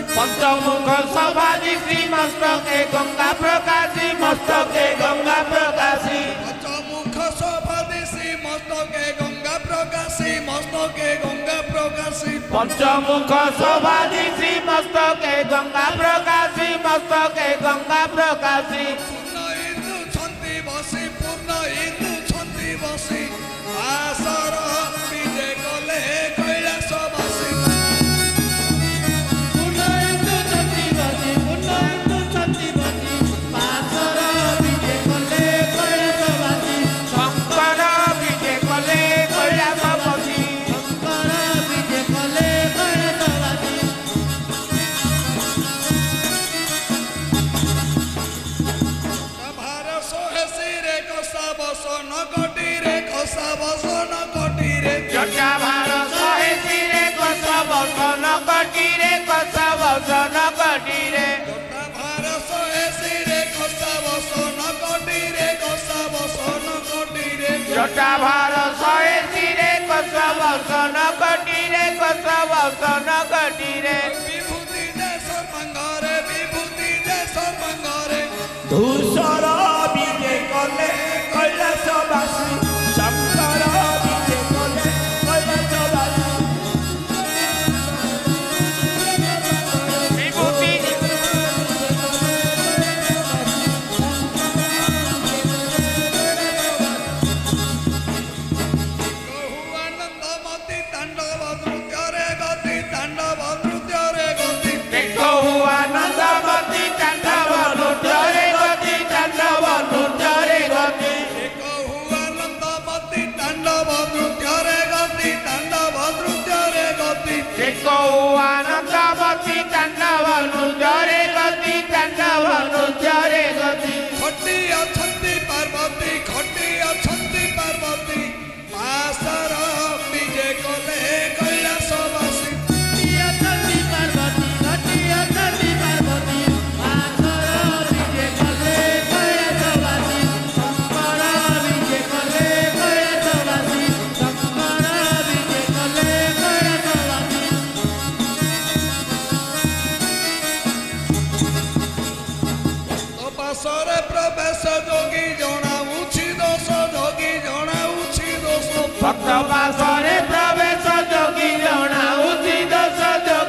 पंचमुख सवारी श्री मस्तके गंगा प्रकाशी मस्तके गंगा प्रकाशी पंचमुख सवारी श्री मस्तके गंगा प्रकाशी मस्तके गंगा प्रकाशी पंचमुख सवारी श्री मस्तके गंगा प्रकाशी मस्तके गंगा प्रकाशी पूर्ण हिंदू छंती बसी आसर विजे कले कैलासवासी जटाभार शहे सिरे कसा बसन कटीरे कसा बसन कटीरे विभूति देश मंगरे धूसर विजे कले कैलासवासी शंकर विजे कले कैलासवासी विभूति आनंदावती तांडव नृत्य गति तांडव नृत्य गति खटी अछंती पार्वती आसर विजे कले कैलासवासी सरे प्रवेश जोगी जनाऊछि दोष भक्त पासरे प्रवेश जोगी जनाऊछि दोष भक्त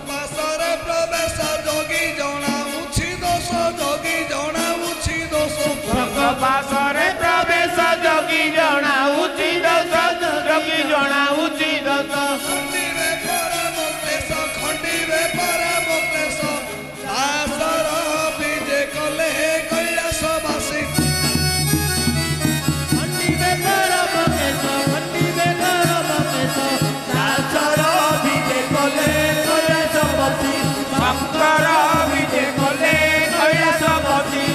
पासरे प्रवेश जोगी जनाऊछि दोष भक्त पासरे प्रवेश जोगी जनाऊछि दोष खंडीरे परम क्लेश आसर विजे कले कैलासवासी शंकर विजे कले कैलासवासी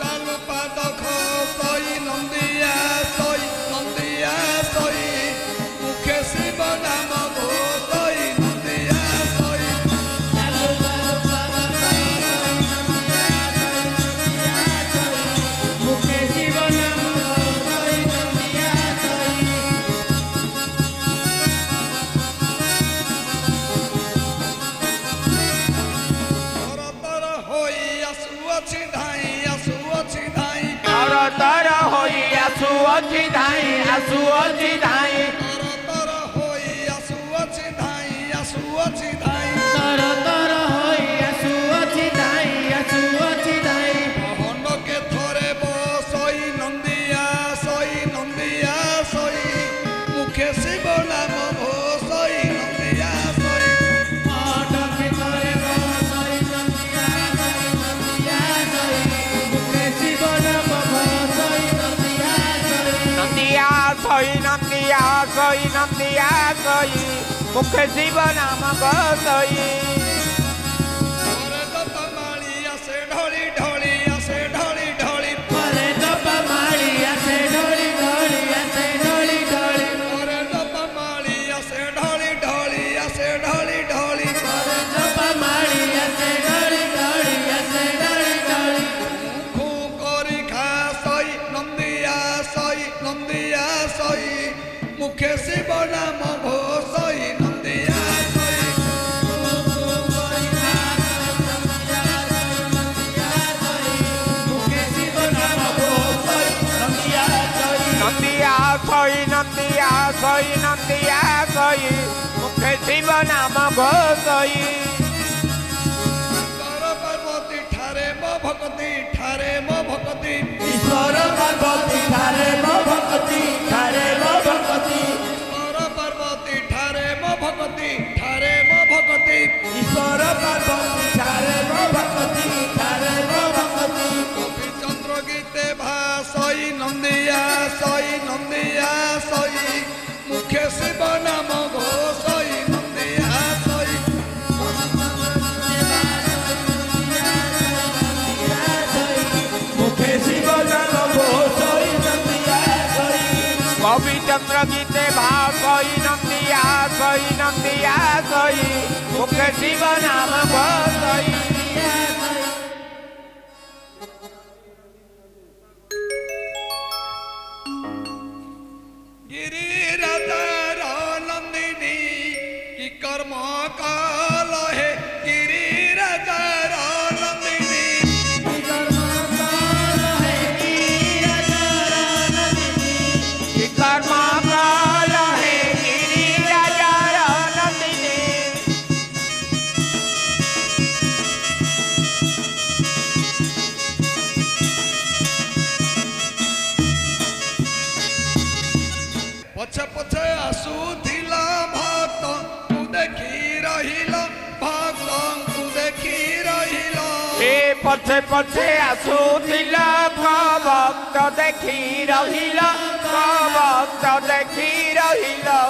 चालू पाद खोई नंदिया सोई मुखे शिव नाम घोषई नंदिया सोई ଆସୁଅଛି ଧାଇଁ ଆସୁଅଛି ଧାଇଁ ତର ତର ହୋଇ ଆସୁଅଛି ଧାଇଁ ଆସୁଅଛି ଧାଇଁ ତର ହୋଇ ଆସୁଅଛି ଧାଇଁ ଆସୁଅଛି ଧାଇଁ ତର ତର ହୋଇ ଆସୁଅଛି ଧାଇଁ ଆସୁଅଛି ଧାଇଁ ମଣ୍ଡକେ ଥରେ ବସଇ ନନ୍ଦିଆ ସଇ ମୁଖେ ଶିବ ନାମ ଘୋଷଇ ନନ୍ଦିଆ ସଇ ମଣ୍ଡକେ ଥରେ ବସଇ ନନ୍ଦିଆ ସଇ ମୁଖେ ଶିବ ନାମ ଘୋଷଇ ନନ୍ଦିଆ ସଇ ନନ୍ଦିଆ ସଇ ମୁଖେ ଶିବ ନାମ ଘୋଷଇ ପରେ ଦପମାଳି ଆସେ ଢଳି ଢଳି ଆସେ ଢଳି ଢଳି ପରେ ଦପମାଳି ଆସେ ଢଳି ଢଳି ଆସେ ଢଳି ଢଳି ପରେ ଦପମାଳି ଆସେ ଢଳି ଢଳି ଆସେ ଢଳି ଢଳି ପରେ ଦପମାଳି ଆସେ ଢଳି ଢଳି ଆସେ ଢଳି ଢଳି ଖୁ କରି ଖା ସଇ ନନ୍ଦିଆ ସଇ ମୁଖେ ଶିବ ନାମ ଘୋଷଇ ନନ୍ଦିଆ ସଇ ମୁଖେ ଶିବ ନାମ ଘୋଷଇ ନନ୍ଦିଆ ସଇ ମୁଖେ ଶିବ ନାମ ଘୋଷଇ ଈଶ୍ୱର ପାର୍ବତୀ ଠାରେ ମୋ ଭକ୍ତି ଈଶ୍ୱର ପାର୍ବତୀ ଠାରେ ମୋ ଭକ୍ତି ଠାରେ ମୋ ଭକ୍ତି ଈଶ୍ୱର ପାର୍ବତୀ ଠାରେ ମୋ ଭକ୍ତି ଈଶ୍ୱର ପାର୍ବତୀ ଠାରେ ମୋ ଭକ୍ତି ଠାରେ ମୋ ଭକ୍ତି କବି ଚନ୍ଦ୍ର ଗୀତେ ଭାସଇ ନନ୍ଦିଆ ସଇ ମୁଖେ ଶିବ ନାମ ଘୋଷଇ ନନ୍ଦିଆ ସଇ মুখে শিব নাম ঘোষই নন্দিয়া সই কবি চন্দ্র গীতে ভাসই নন্দিয়া সই মুখে শিব নাম ঘোষই गिरिराजार नंदिनी की कर्म काल है गिरिराजार नंदिनी कर्म काल है गिरिराजार नंदिनी पछे पछे आसुथिला भक्त तू देखी रहिला भक्त तू देखी रहिला ए पछे पछे आसुथिला भक्त देखी रहिला भक्त देखी रहिला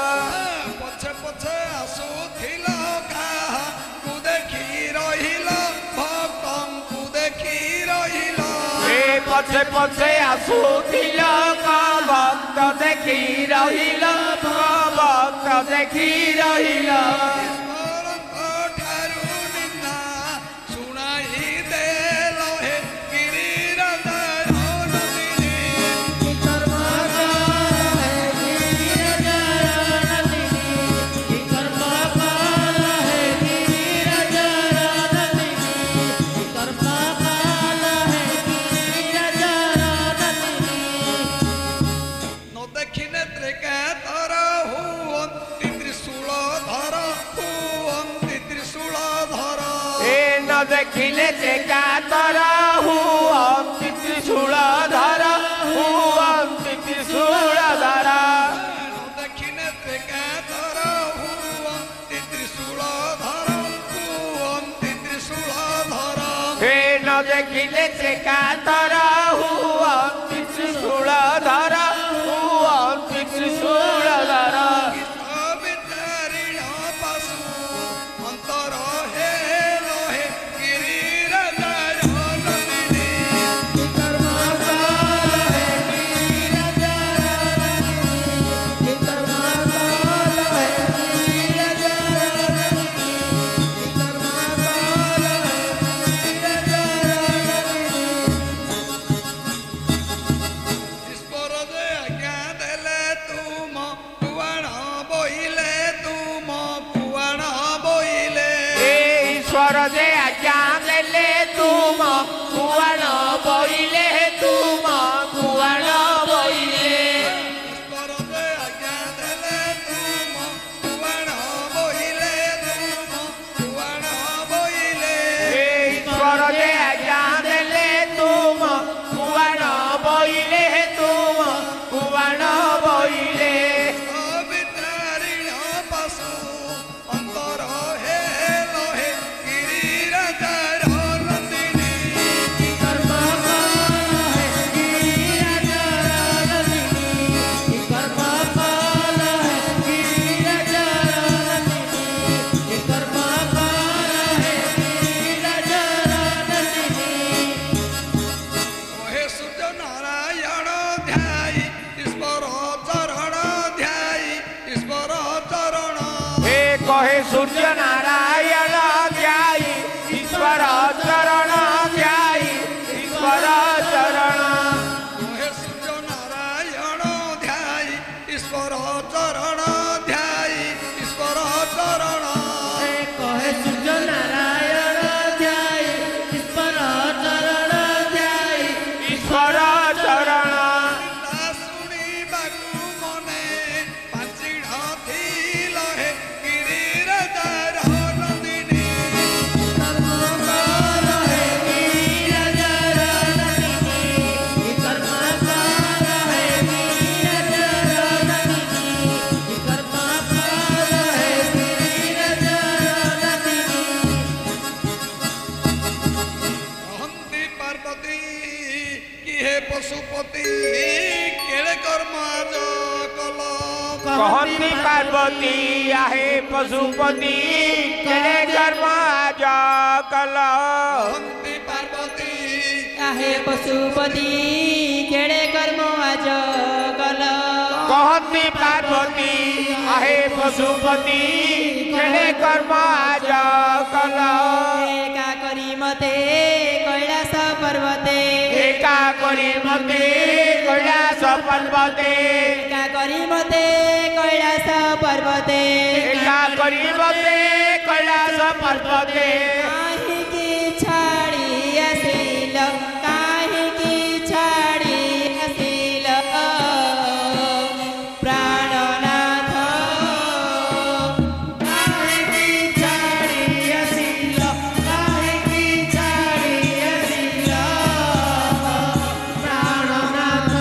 पछे पछे आसुथिला तू देखी रहिला भक्त तू देखी रहिला ए पछे पछे आसुथिला भक्त देखी रहिला भक्त देखी रहिला ଠାରୁ ନିନ୍ଦା ଶୁଣାଇ ଦେଲ ହେ गिरिराजार नंदिनी ନ ଦେଖିନେ ତ୍ରିକା ତର ହୁଅନ୍ତି ତ୍ରିଶୂଳ ଧର ए न देखिले से कातर हुअन्ति त्रिशूल धर हुअन्ति त्रिशूल धर ନ ଦେଖିନେ ତ୍ରିକା ତର ହୁଅନ୍ତି ତ୍ରିଶୂଳ ଧର ए न देखिले से कातर हुअन्ति त्रिशूल धर हुअन्ति त्रिशूल धर विचारिण पशु अंतर हेल हे गिरिराजार नंदिनी ईश्वर दे कहे सूर्य नारायण ध्याई ईश्वर चरण ध्याई ईश्वर चरण कहे सूर्य नारायण ध्याई ईश्वर चरण ध्याई ईश्वर चरण कहे सूर्य नारायण ध्याई ईश्वर चरण ध्याई ईश्वर चरण शुणिबाकू मने पाचिड़ थिल हे गिरिराजार नंदिनी कर्मकार है गिरिराजार नंदिनी कर्मकार है गिरिराजार नंदिनी कर्मकार है गिरिराजार नंदिनी कहती पार्वती कि हे पशुपति केड़े कर्म आज कल कहती पार्वती आहे पशुपति केड़े कर्म आज कल कहती पार्वती आहे पशुपति केड़े कर्म आज कल कहती पार्वती आहे पशुपति केड़े कर्म आज कल एका करी मते कैलास पर्वते एका करी मते कैलास पर्वते एका करी मते कैलास पर्वते एका करी मते कैलास पर्वते काहिकी छाड़ी आसिल काहिकी छाड़ी आसिल प्राणनाथ काहिकी छाड़ी आसिल काहिकी छाड़ी आसिल प्राणनाथ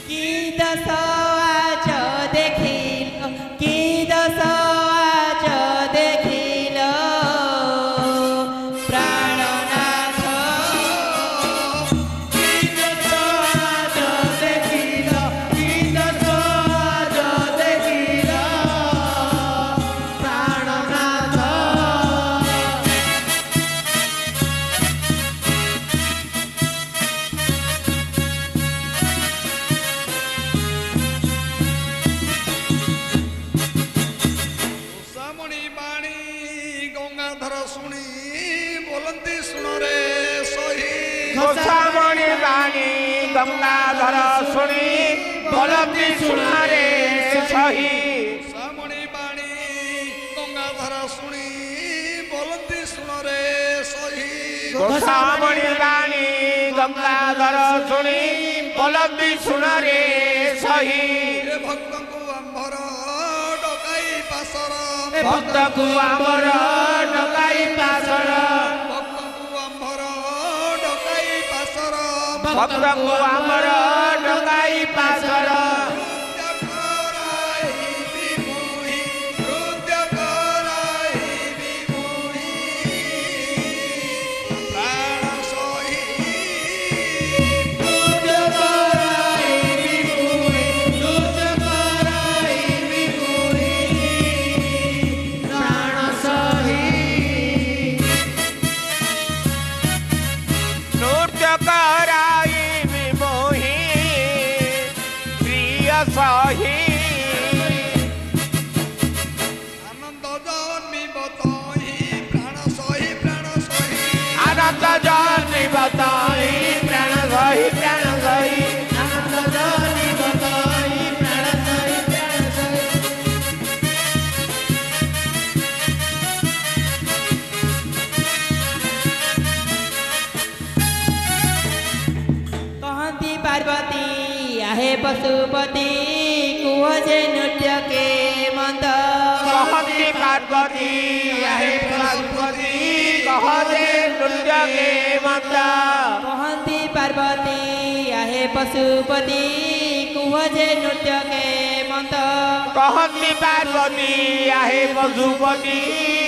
की दस आज देखिल की दस आज देखिल प्राणनाथ की दस आज देखिल की दस आज देखिल प्राणनाथ सामणी बाणी गंगाधर शुणी बोलती सुन रे सही गोसामणि बाणी गंगाधर शुणी बोलती सुनारे सही सामणी बाणी गंगाधर शुणी बोलती सुन रे सही गोसामणि बाणी गंगाधर शुणी बोलती सुनारे सही ए भक्त को आंभर डकाई पासर भक्त को आमर डकाई पासर भक्त को आंभर डकाई पासर भक्त को आमर डकाई पासर नृत्य कराई विभूहि प्राण सही नृत्य कराई विमोही प्रिय सही आनंद जन्मी बताई प्राण सही आनंद जानी बताई प्राण सही प्राण सही आनंद जानी बताई प्राण सही प्राण सही कहती पार्वती आहे पशुपति कुह जे नृत्य के मंद कहती पार्वती आहे पशुपति कह दे नृत्य के मंद कहती पार्वती आहे पशुपति कुह जे नृत्य के मंद कहती पार्वती आहे पशुपति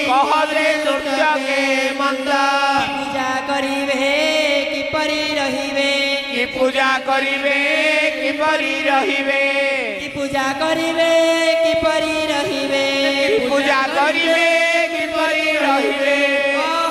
कह दे नृत्य के मंद पूजा करिवे किपरि रहिवे कि पूजा करिवे किपरि रहिवे कि पूजा करिवे किपरि रहिवे कि पूजा करिवे किपरि रहिवे कह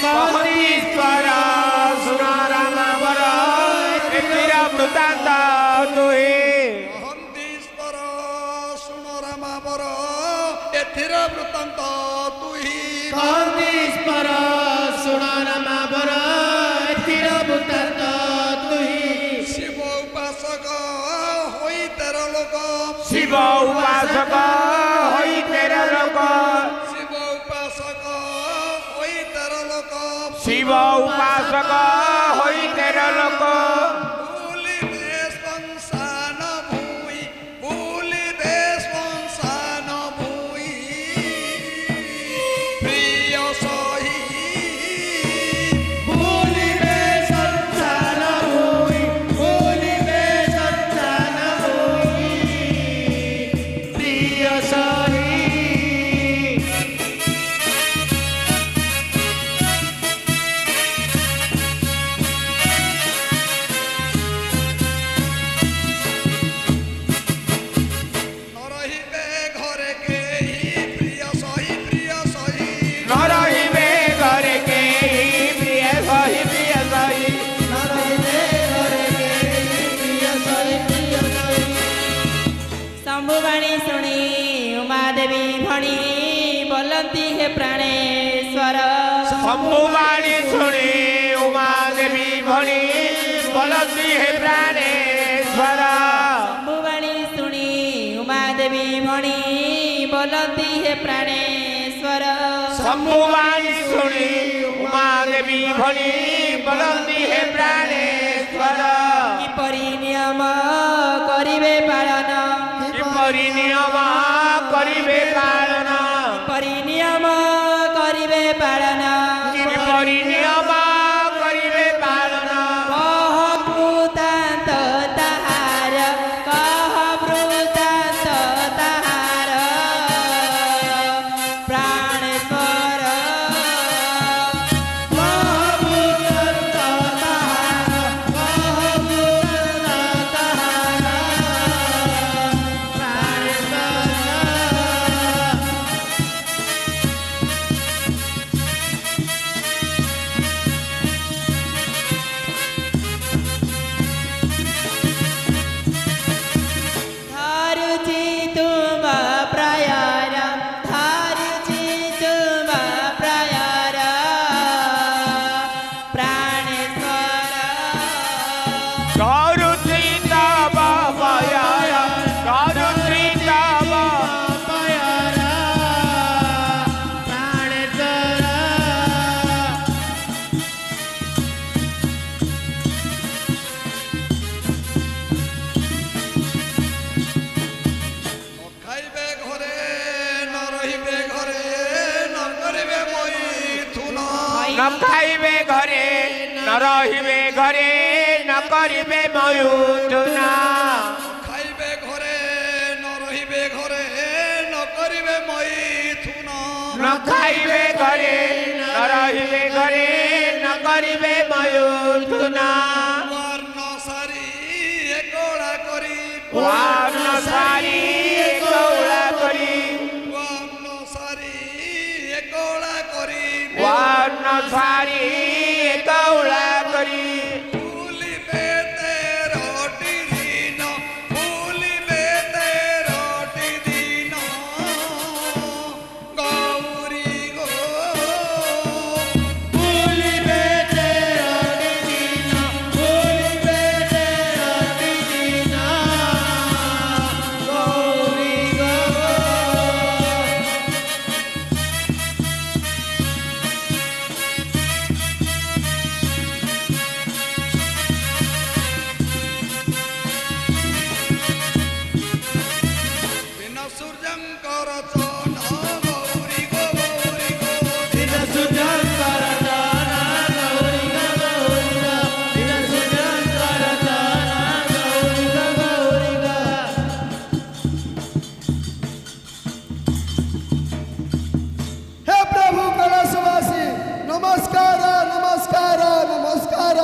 କହତୀଶ୍ୱର ଶୁଣ ରାମ ବର ଏଥିର ବୃତ୍ତାନ୍ତ ତୁହି କହତୀଶ୍ୱର ଶୁଣ ରାମ ବର ଏଥିର ବୃତ୍ତାନ୍ତ ତୁହି କହତୀଶ୍ୱର ଶୁଣ ରାମ ବର ଏଥିର ବୃତ୍ତାନ୍ତ ତୁହି ଶିବ ଉପାସକ ହୋଇ ତେର ଲୋକ ଶିବ ଉପାସକ ହୋଇ ତେର ଲୋକ ଶିବ ଉପାସକ ହୋଇ ତେର ଲୋକ ଶିବ ଉପାସକ ହୋଇ ତେର ଲୋକ ବୁଲିବେ ଶ୍ମଶାନ ଭୂଇଁ ବୁଲିବେ ଶ୍ମଶାନ ଭୂଇଁ ପ୍ରିୟ ସହି ଭୁଲିବେ ସଂସାର ହୋଇ ଭୁଲିବେ ସଂସାର ହୋଇ ପ୍ରିୟ ସହି ନ ରହିବେ ଘରେ କେହି ପ୍ରିୟ ସହି ପ୍ରିୟ ସହି ନ ରହିବେ ଘରେ କେହି ପ୍ରିୟ ସହି ପ୍ରିୟ ସହି ନ ରହିବେ ଘରେ କେହି ପ୍ରିୟ ସହି ପ୍ରିୟ ସହି ଶମ୍ଭୁବାଣୀ ଶୁଣି ଉମାଦେବୀ ଭଣୀ ବୋଲନ୍ତି ହେ ପ୍ରାଣେଶ୍ୱର ଶମ୍ଭୁବାଣୀ ଶୁଣି ଉମା ଦେବୀ ଭଣୀ ବୋଲନ୍ତି ହେ ପ୍ରାଣେଶ୍ୱର ଶମ୍ଭୁବାଣୀ ଶୁଣି ଉମାଦେବୀ ଭଣୀ ବୋଲନ୍ତି ହେ ପ୍ରାଣେଶ୍ୱର ଶମ୍ଭୁବାଣୀ ଶୁଣି ଉମା ଦେବୀ ଭଣୀ ବୋଲନ୍ତି ହେ ପ୍ରାଣେଶ୍ୱର କିପରି ନିୟମ କରିବେ ପାଳନ କିପରି ନିୟମ କରିବେ ପାଳନ କିପରି ନିୟମ କରିବେ ପାଳନ କିପରି ନିୟମ କରିବେ ପାଳନ କହ ବୃତ୍ତାନ୍ତ ତାହାର କହ ବୃତ୍ତାନ୍ତ ତାହାର ପ୍ରାଣେଶ୍ୱର ମହାଭୂତ ତାହାର ମହାଭୂତ ତାହାର ପ୍ରାଣେଶ୍ୱର धारुची तुम प्रायर धारुची तुम प्रायर प्राणेश्वर धरुत्री तव पयर धरुत्री तव पयर प्राणेश्वर ଖାଇବେ ଘରେ ନ ରହିବେ ଘରେ ନ କରିବେ ମୈଥୁନ ନ ଖାଇବେ ଘରେ ନ ରହିବେ ଘରେ ନ କରିବେ ମୈଥୁନ ଖାଇବେ ଘରେ ନ ରହିବେ ଘରେ ନ କରିବେ ମୈଥୁନ ନ ଖାଇବେ ଘରେ ନ ରହିବେ ଘରେ ନ କରିବେ ମୈଥୁନ ବର୍ଣ୍ଣ ସାରି ଏକଳା କରି ୱାର୍ଣ୍ଣ ସାରି କୌଳା କରି ବର୍ଣ୍ଣ ସାରି ଏକଳା କରି ୱାର୍ଣ୍ଣ ସାରି କୌଳା କରି ଭୁଲିବେ ତେରଟି ଦିନ ଭୁଲିବେ ତେରଟି ଦିନ ଗୌରୀ ଗୋ ଭୁଲିବେ ତେରଟି ଦିନ ଭୁଲିବେ ତେରଟି ଦିନ ଗୌରୀ ଗୋ ବିନା ସୂର୍ଯ୍ୟଙ୍କର ଚନ ଗୌରୀ ଗୋ ଗୌରୀ ଗୋ ଦିନ ସୂର୍ଯ୍ୟଙ୍କର ଚରଣ ଗୌରୀ ଗୋ ଗୌରୀ ଗୋ ଦିନ ସୂର୍ଯ୍ୟଙ୍କର ଚରଣ ଗୌରୀ ଗୋ ଗୌରୀ ଗୋ हे प्रभु कलशवासी नमस्कार नमस्कार नमस्कार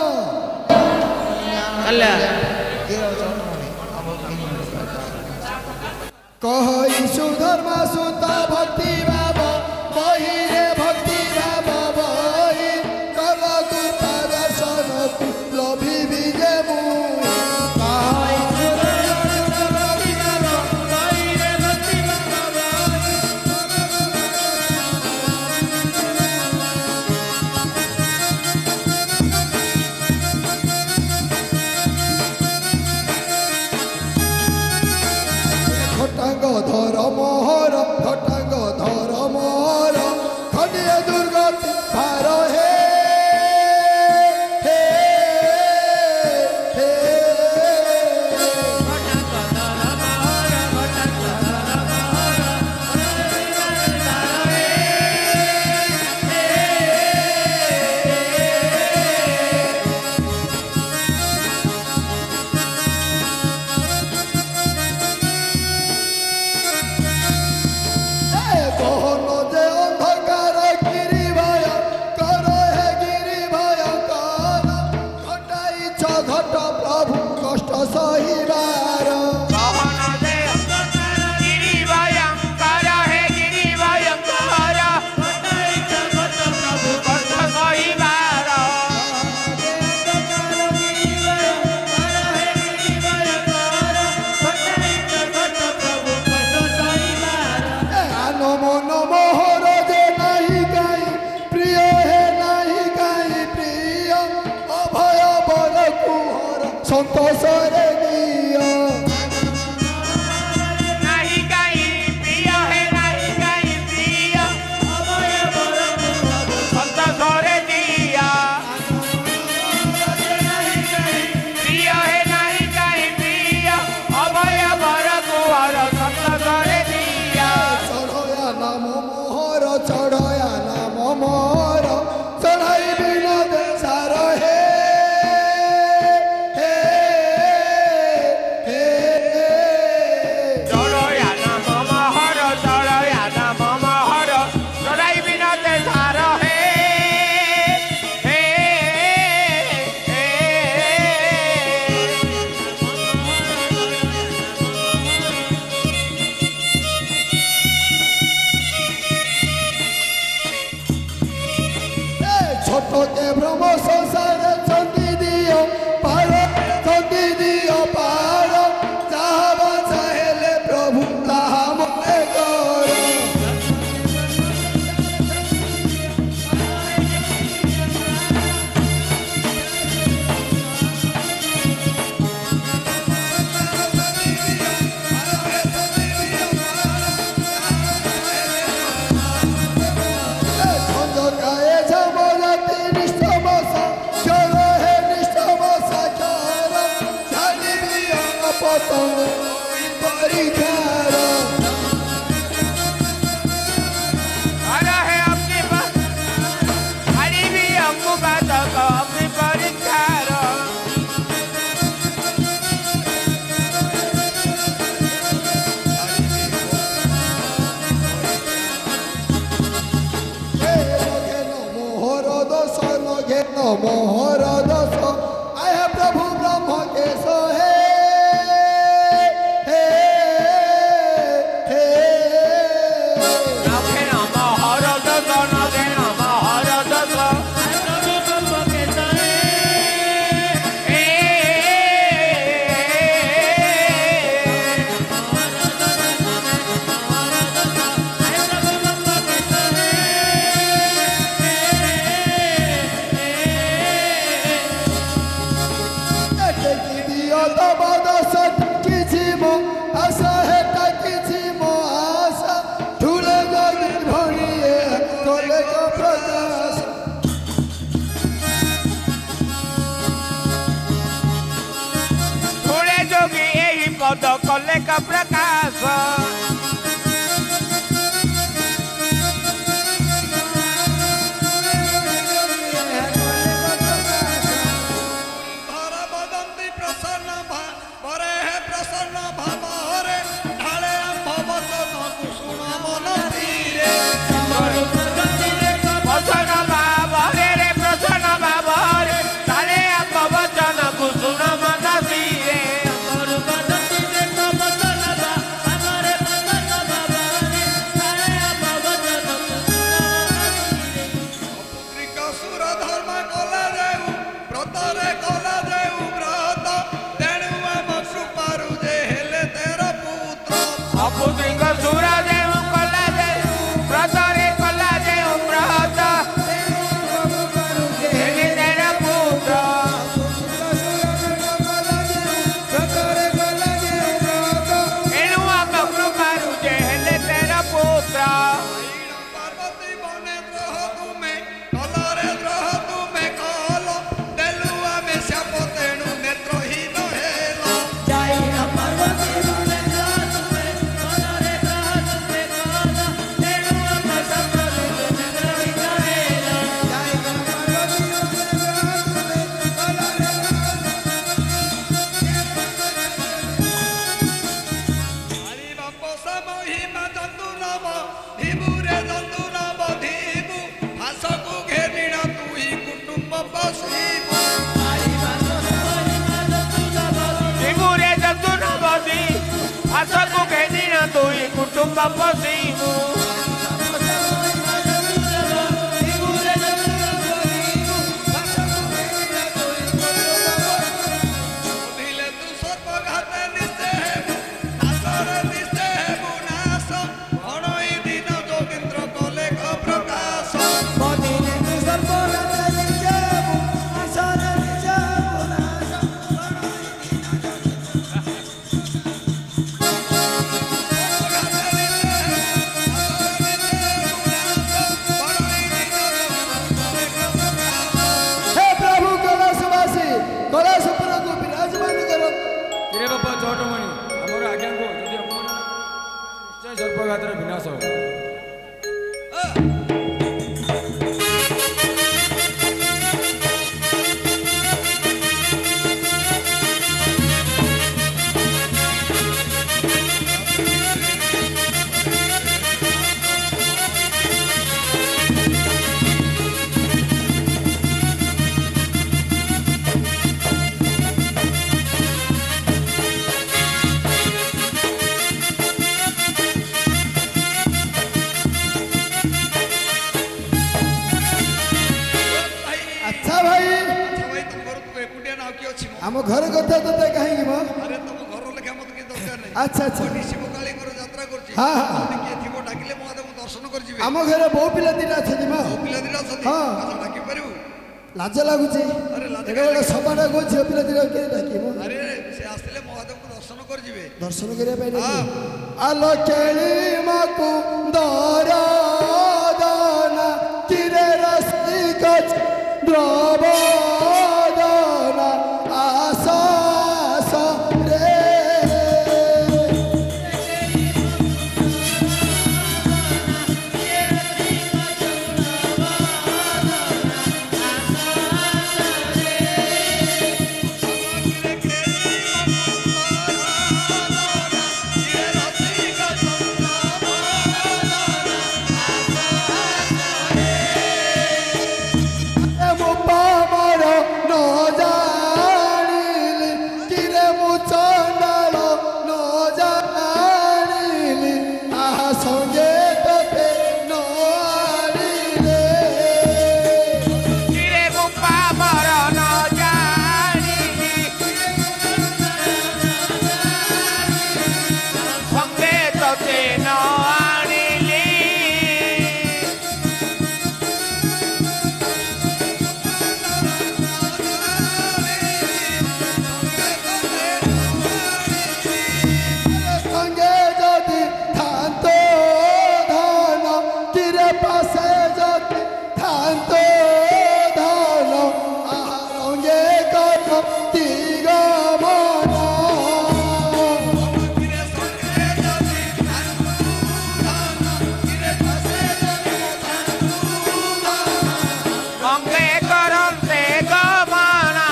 कह यीशु धर्म सुता भक्ति भाव बही रे भक्ति भाव बही ঘটাঙ্গ ধর মোহর ঘটাঙ্গ ধর মোহর খনিয়ে দুর্গতি ভার হে হে হে গহন যে অন্ধকার গিরি ভয়ঙ্কর হে গিরি ভয়ঙ্কর ঘটাইছ ঘট প্রভু কষ্ট সহিবার নমো নমো হর যে নাহি গাই প্রিয় হে নাহি গাই প্রিয় অভয় বর কুহর সন্তোষরে দিয় চড়য়া নাম মোহর চড়য়া নাম মোহর চড়াই বিনোদ সার হে হে হে ছোটকে ভ্রম সংসারে চন্দি দিও পার চন্দি দিও পার যাহা চাহেলে প্রভু তাহা মনে কর খন্দকায়ে যাবজাতি নিষ্ঠমশা চর হে নিষ্ঠমশা চর জানিবি অপতন পরিখার মোহর দোষ আয় প্রভু ব্রহ্ম কেশ হে হে হে কলে কা প্রকাশ Amore ତପସିବୁ ବୁଧିଲେ ତୁ ସର୍ବଘାତେ ନିଶ୍ଚେ ହେବୁ ନାଶରେ ନିଶ୍ଚେ ହେବୁ ନାଶ ଅଣଇ ଦିନ ଯୋଗୀନ୍ଦ୍ର କଲେ ପ୍ରକାଶ ବଦିନେ ତୁ ସର୍ବଗାତେ ନିଜେବୁ ଆଶରେ ନିଜେବୁ ନାଶ हे प्रभु कैलाशवासी कैलाशपुरକୁ ବିରାଜମାନ କର। କିରେ ବାପା ଚଟମଣି ଆମର ଆଜ୍ଞାଙ୍କୁ ଯଦି ଅପମାନ ନିଶ୍ଚୟ ସର୍ପଘାତର ବିନାଶ ହେବ। ଆଚ୍ଛା ଭାଇ ଭାଇ ତମ ଘର ତୁ ଏକୁଟିଆ ନାଉ କି ଅଛି ଆମ ଘର କଥା ତତେ କାହିଁକି ମ ଆରେ ତମ ଘର ଲେଖା ମତେ କିଛି ଦରକାର ନାହିଁ ଆଚ୍ଛା ଆଚ୍ଛା ଶିବ କାଳୀଙ୍କର ଯାତ୍ରା କରୁଛି ହଁ, ହଁ। ଯଦି କିଏ ଥିବ ଡାକିଲେ ମହାଦେବ ଦର୍ଶନ କରିଯିବେ ଆମ ଘରେ ବୋଉ ପିଲା ଦିଟା ଅଛନ୍ତି ମ ପିଲା ଦିଟା ଅଛନ୍ତି ହଁ। ଆଚ୍ଛା, ଡାକି ପାରିବୁ ଲାଜ ଲାଗୁଛି ଆରେ ଲାଜ ଏଟା ଗୋଟେ ସଭାଟା କହୁଛି ଝିଅ ପିଲା ଦିଟା କିଏ ଡାକିବ ଆରେ ସେ ଆସିଲେ ମହାଦେବଙ୍କୁ ଦର୍ଶନ କରିଯିବେ ଦର୍ଶନ କରିବା ପାଇଁ ଡାକିବ। ହଁ। ଆଲୋ କେଳି ମାକୁ ଦରଦନା କିରେ ରସିକ ଦ୍ରବଦନା ଆଶାସ ରେ ମୁଁ ପାମର ନ ଜାଣିଲି କିରେ ମୁଁ ଚଣ୍ଡାଳ ନ ଜାଣିଲି ଆହା ସଙ୍ଗେ ତତେ ନ ଆଣିଲେ କିରେ ମୁଁ ପାମର ନ ଜାଣିଲି ସଙ୍ଗେ ତତେ ନ ଆଣିଲି সঙ্গে যদি থান্ত ধন কিরে পাশে যদি থান্ত ধন আহা রঙ্গে কত দিগমন ଅଙ୍ଗେ କରନ୍ତେ ଗମନା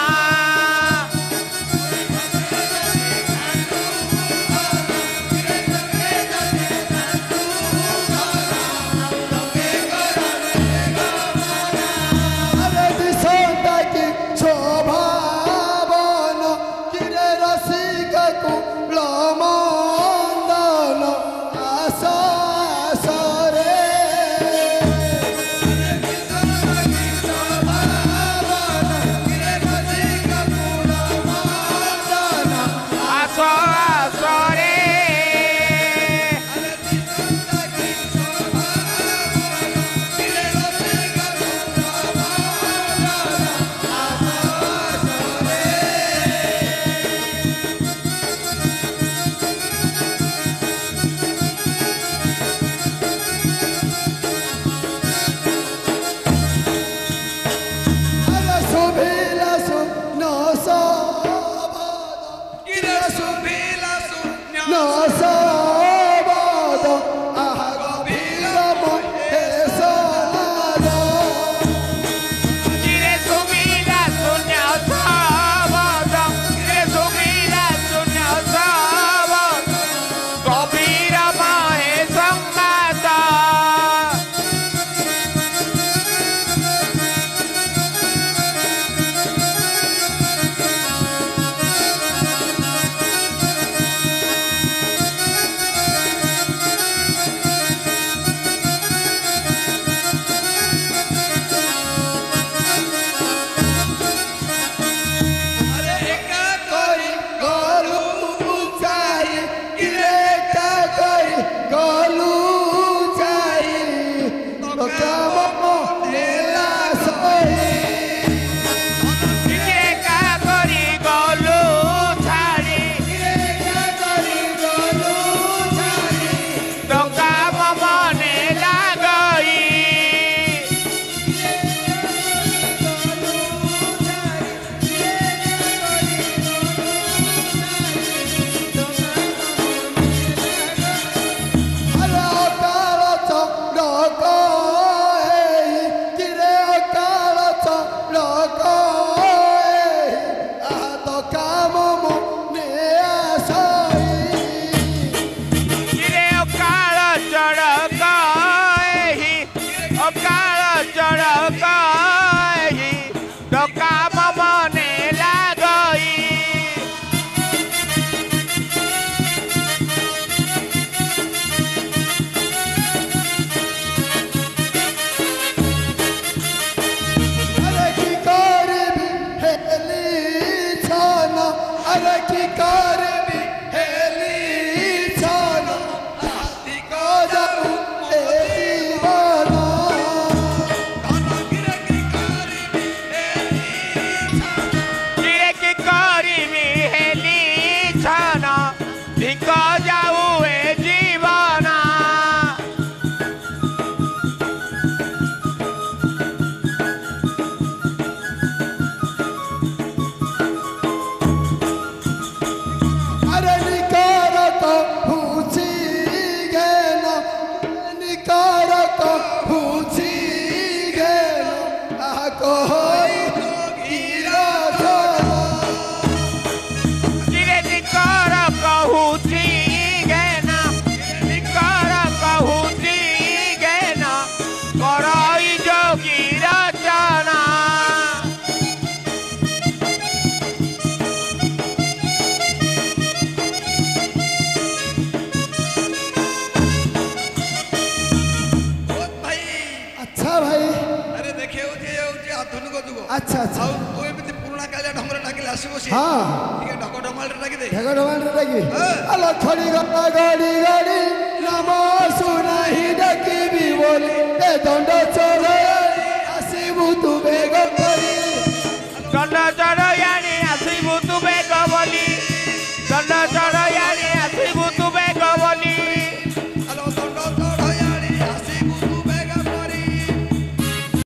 আরে দিশটা কি শোভাবন কিরে রসিকু লমন্দন আশা আশরে ଆସ ଆସରେ আরে শোভিলা ন কিরে সুভিলা শূন্য ন সবদ আহা গভীর মহেশনাদ কিরে সুবিধা শূন্য সবদ কিরে সুবিধা শূন্য সবদ গভীর মহে সংবাদ धिक जाऊ ए जीवन अरे निकार कहूची गेन निकार कहूची गेन कहोई धीरे धिकर कहूची गेना धिकर कहूची गेना करई जोगी रचना ଭାଇ अच्छा भाई ଆରେ ଦେଖିବାକୁ ଯେ ହେଉଛି ଆଧୁନିକ ଯୁଗ अच्छा अच्छा ଆଉ ତୁ ଏମିତି ପୁରୁଣା କାଳିଆ ଢଙ୍ଗରେ ଡାକିଲେ ଆସିବ ସିଏ हाँ ଟିକେ ଢକ ଢମାଳରେ ଡାକିଦେ ढेगो ढवान लगी अलो खड़ी गला गाड़ी गाड़ी नाम सुनाही डकी भी बोली ए दंड चले आसीबु तू बेग